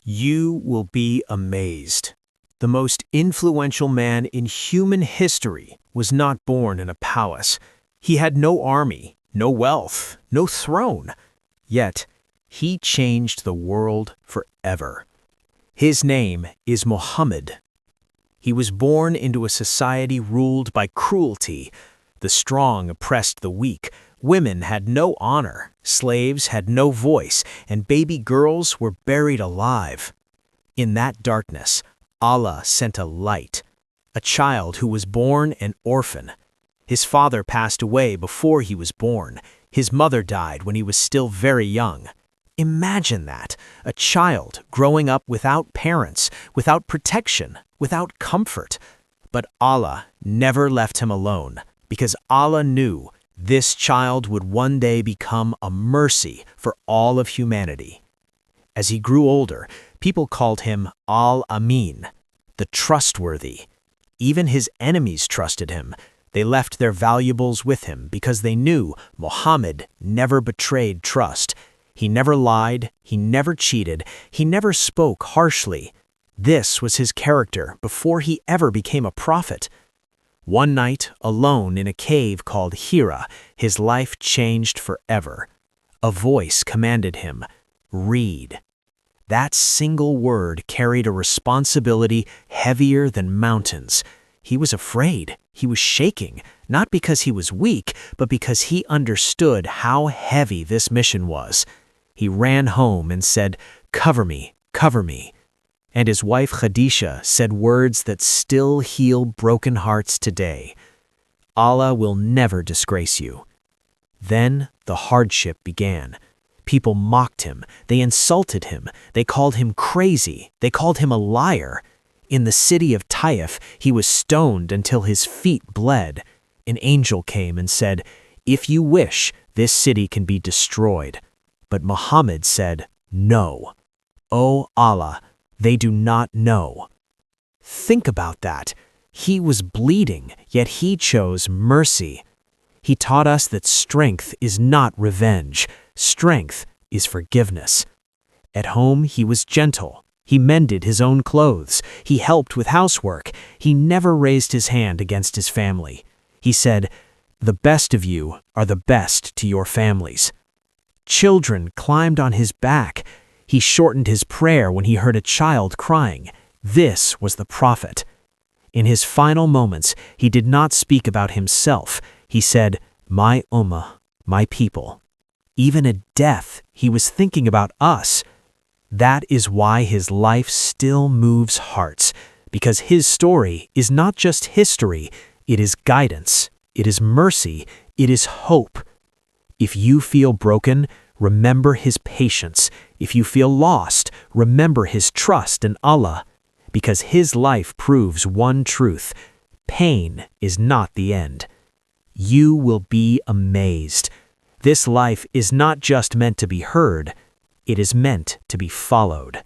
You will be amazed. The most influential man in human history was not born in a palace. He had no army, no wealth, no throne. Yet, he changed the world forever. His name is Muhammad. He was born into a society ruled by cruelty. The strong oppressed the weak. Women had no honor, slaves had no voice, and baby girls were buried alive. In that darkness, Allah sent a light, a child who was born an orphan. His father passed away before he was born. His mother died when he was still very young. Imagine that, a child growing up without parents, without protection, without comfort. But Allah never left him alone, because Allah knew this child would one day become a mercy for all of humanity. As he grew older, people called him Al-Amin, the trustworthy. Even his enemies trusted him. They left their valuables with him because they knew Muhammad never betrayed trust. He never lied, he never cheated, he never spoke harshly. This was his character before he ever became a prophet. One night, alone in a cave called Seerah, his life changed forever. A voice commanded him, "Read." That single word carried a responsibility heavier than mountains. He was afraid. He was shaking, not because he was weak, but because he understood how heavy this mission was. He ran home and said, "Cover me, cover me." And his wife Khadijah said words that still heal broken hearts today. Allah will never disgrace you. Then the hardship began. People mocked him, they insulted him, they called him crazy, they called him a liar. In the city of Taif, he was stoned until his feet bled. An angel came and said, "If you wish, this city can be destroyed." But Muhammad said, "No. O Allah, they do not know." Think about that. He was bleeding, yet he chose mercy. He taught us that strength is not revenge. Strength is forgiveness. At home, he was gentle. He mended his own clothes. He helped with housework. He never raised his hand against his family. He said, "The best of you are the best to your families." Children climbed on his back. He shortened his prayer when he heard a child crying. This was the prophet. In his final moments, he did not speak about himself. He said, "My ummah, my people." Even at death, he was thinking about us. That is why his life still moves hearts, because his story is not just history, it is guidance, it is mercy, it is hope. If you feel broken, remember his patience. If you feel lost, remember his trust in Allah, because his life proves one truth: pain is not the end. You will be amazed. This life is not just meant to be heard, it is meant to be followed.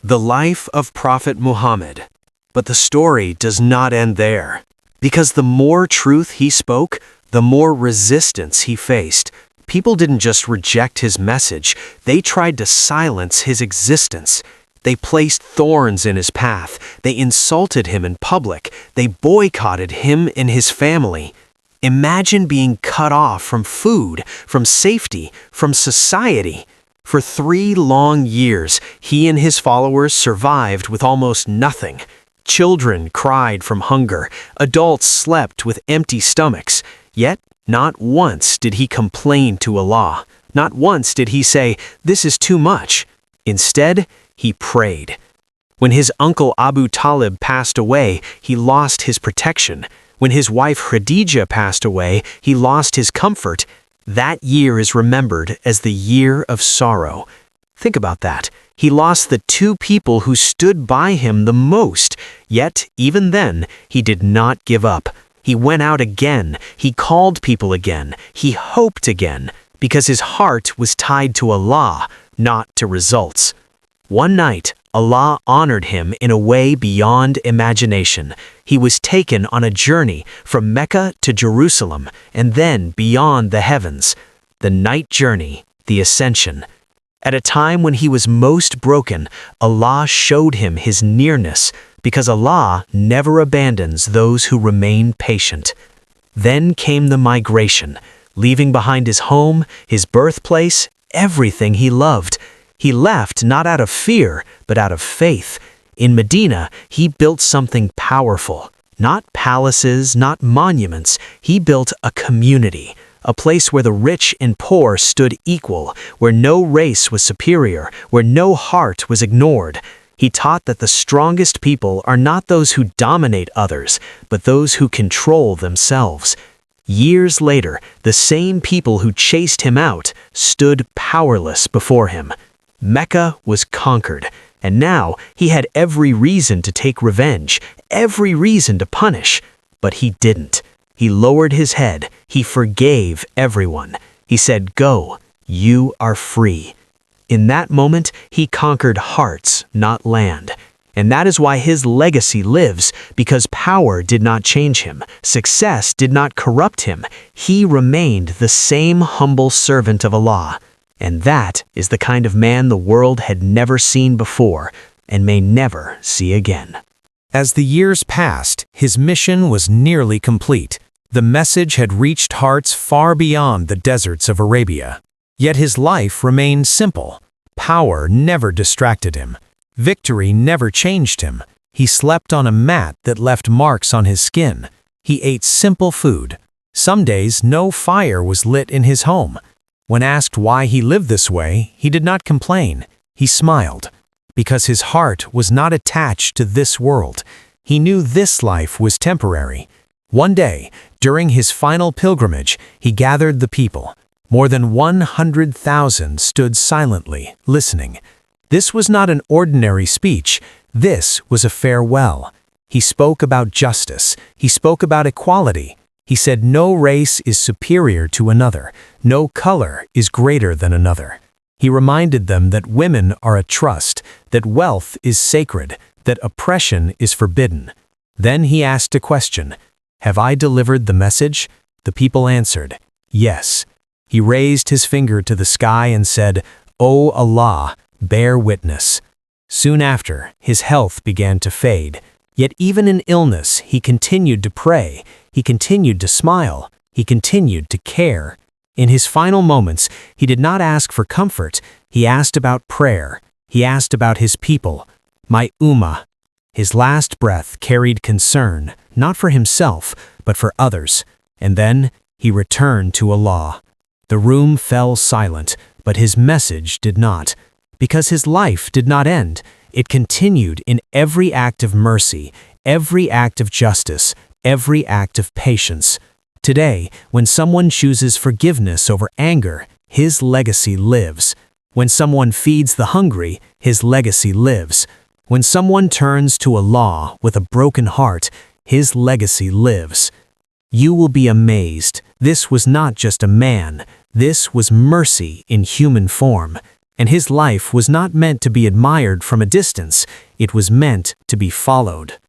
The life of Prophet Muhammad. But the story does not end there, because the more truth he spoke, the more resistance he faced. People didn't just reject his message, they tried to silence his existence. They placed thorns in his path, they insulted him in public, they boycotted him and his family. Imagine being cut off from food, from safety, from society. For 3 long years, he and his followers survived with almost nothing. Children cried from hunger, adults slept with empty stomachs. Yet, not once did he complain to Allah. Not once did he say, "This is too much." Instead, he prayed. When his uncle Abu Talib passed away, he lost his protection. When his wife Khadijah passed away, he lost his comfort. That year is remembered as the year of sorrow. Think about that. He lost the 2 people who stood by him the most. Yet, even then, he did not give up. He went out again. He called people again. He hoped again, because his heart was tied to Allah, not to results. One night, Allah honored him in a way beyond imagination. He was taken on a journey from Mecca to Jerusalem and then beyond the heavens. The night journey, the ascension. At a time when he was most broken, Allah showed him his nearness, because Allah never abandons those who remain patient. Then came the migration, leaving behind his home, his birthplace, everything he loved. He left not out of fear, but out of faith. In Medina, he built something powerful. Not palaces, not monuments. He built a community, a place where the rich and poor stood equal, where no race was superior, where no heart was ignored. He taught that the strongest people are not those who dominate others, but those who control themselves. Years later, the same people who chased him out stood powerless before him. Mecca was conquered, and now he had every reason to take revenge, every reason to punish. But he didn't. He lowered his head. He forgave everyone. He said, "Go, you are free." In that moment, he conquered hearts, not land. And that is why his legacy lives, because power did not change him. Success did not corrupt him. He remained the same humble servant of Allah. And that is the kind of man the world had never seen before and may never see again. As the years passed, his mission was nearly complete. The message had reached hearts far beyond the deserts of Arabia. Yet his life remained simple. Power never distracted him. Victory never changed him. He slept on a mat that left marks on his skin. He ate simple food. Some days, no fire was lit in his home. When asked why he lived this way, he did not complain. He smiled. Because his heart was not attached to this world. He knew this life was temporary. One day, during his final pilgrimage, he gathered the people. More than 100,000 stood silently, listening. This was not an ordinary speech. This was a farewell. He spoke about justice. He spoke about equality. He said no race is superior to another. No color is greater than another. He reminded them that women are a trust, that wealth is sacred, that oppression is forbidden. Then he asked a question. "Have I delivered the message?" The people answered, "Yes." He raised his finger to the sky and said, "O Allah, bear witness." Soon after, his health began to fade. Yet even in illness, he continued to pray. He continued to smile. He continued to care. In his final moments, he did not ask for comfort. He asked about prayer. He asked about his people, my ummah. His last breath carried concern, not for himself, but for others. And then he returned to Allah. The room fell silent, but his message did not. Because his life did not end. It continued in every act of mercy, every act of justice, every act of patience. Today, when someone chooses forgiveness over anger, his legacy lives. When someone feeds the hungry, his legacy lives. When someone turns to Allah with a broken heart, his legacy lives. You will be amazed. This was not just a man. This was mercy in human form. And his life was not meant to be admired from a distance. It was meant to be followed.